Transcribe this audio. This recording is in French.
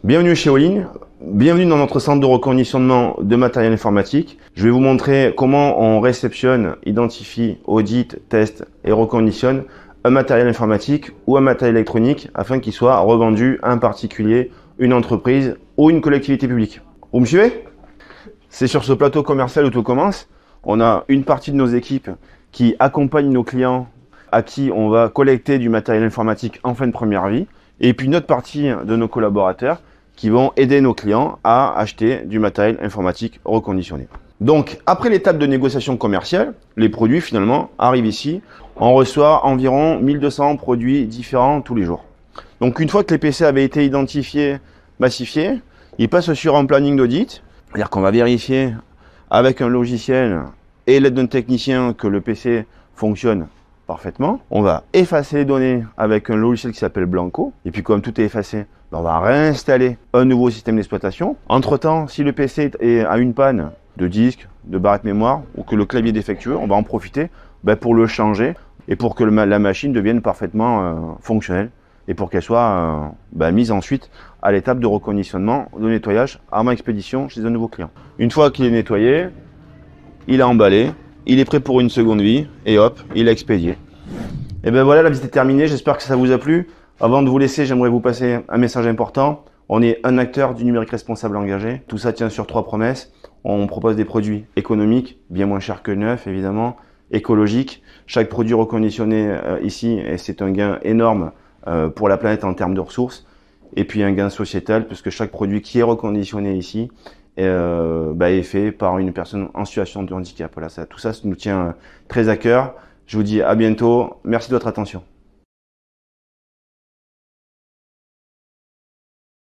Bienvenue chez All-in, bienvenue dans notre centre de reconditionnement de matériel informatique. Je vais vous montrer comment on réceptionne, identifie, audite, teste et reconditionne un matériel informatique ou un matériel électronique afin qu'il soit revendu à un particulier, une entreprise ou une collectivité publique. Vous me suivez? C'est sur ce plateau commercial où tout commence. On a une partie de nos équipes qui accompagnent nos clients à qui on va collecter du matériel informatique en fin de première vie. Et puis une autre partie de nos collaborateurs qui vont aider nos clients à acheter du matériel informatique reconditionné. Donc, après l'étape de négociation commerciale, les produits finalement arrivent ici. On reçoit environ 1200 produits différents tous les jours. Donc, une fois que les PC avaient été identifiés, massifiés, ils passent sur un planning d'audit. C'est-à-dire qu'on va vérifier avec un logiciel et l'aide d'un technicien que le PC fonctionne parfaitement. On va effacer les données avec un logiciel qui s'appelle Blanco. Et puis comme tout est effacé, on va réinstaller un nouveau système d'exploitation. Entre-temps, si le PC a une panne de disque, de barrette mémoire ou que le clavier est défectueux, on va en profiter pour le changer et pour que la machine devienne parfaitement fonctionnelle et pour qu'elle soit mise ensuite à l'étape de reconditionnement, de nettoyage, avant expédition chez un nouveau client. Une fois qu'il est nettoyé, il est emballé, il est prêt pour une seconde vie et hop, il est expédié. Et ben voilà, la visite est terminée, j'espère que ça vous a plu. Avant de vous laisser, j'aimerais vous passer un message important. On est un acteur du numérique responsable engagé. Tout ça tient sur 3 promesses. On propose des produits économiques, bien moins chers que neuf évidemment, écologiques. Chaque produit reconditionné ici, et c'est un gain énorme pour la planète en termes de ressources. Et puis un gain sociétal, puisque chaque produit qui est reconditionné ici est fait par une personne en situation de handicap. Voilà, tout ça nous tient très à cœur. Je vous dis à bientôt. Merci de votre attention.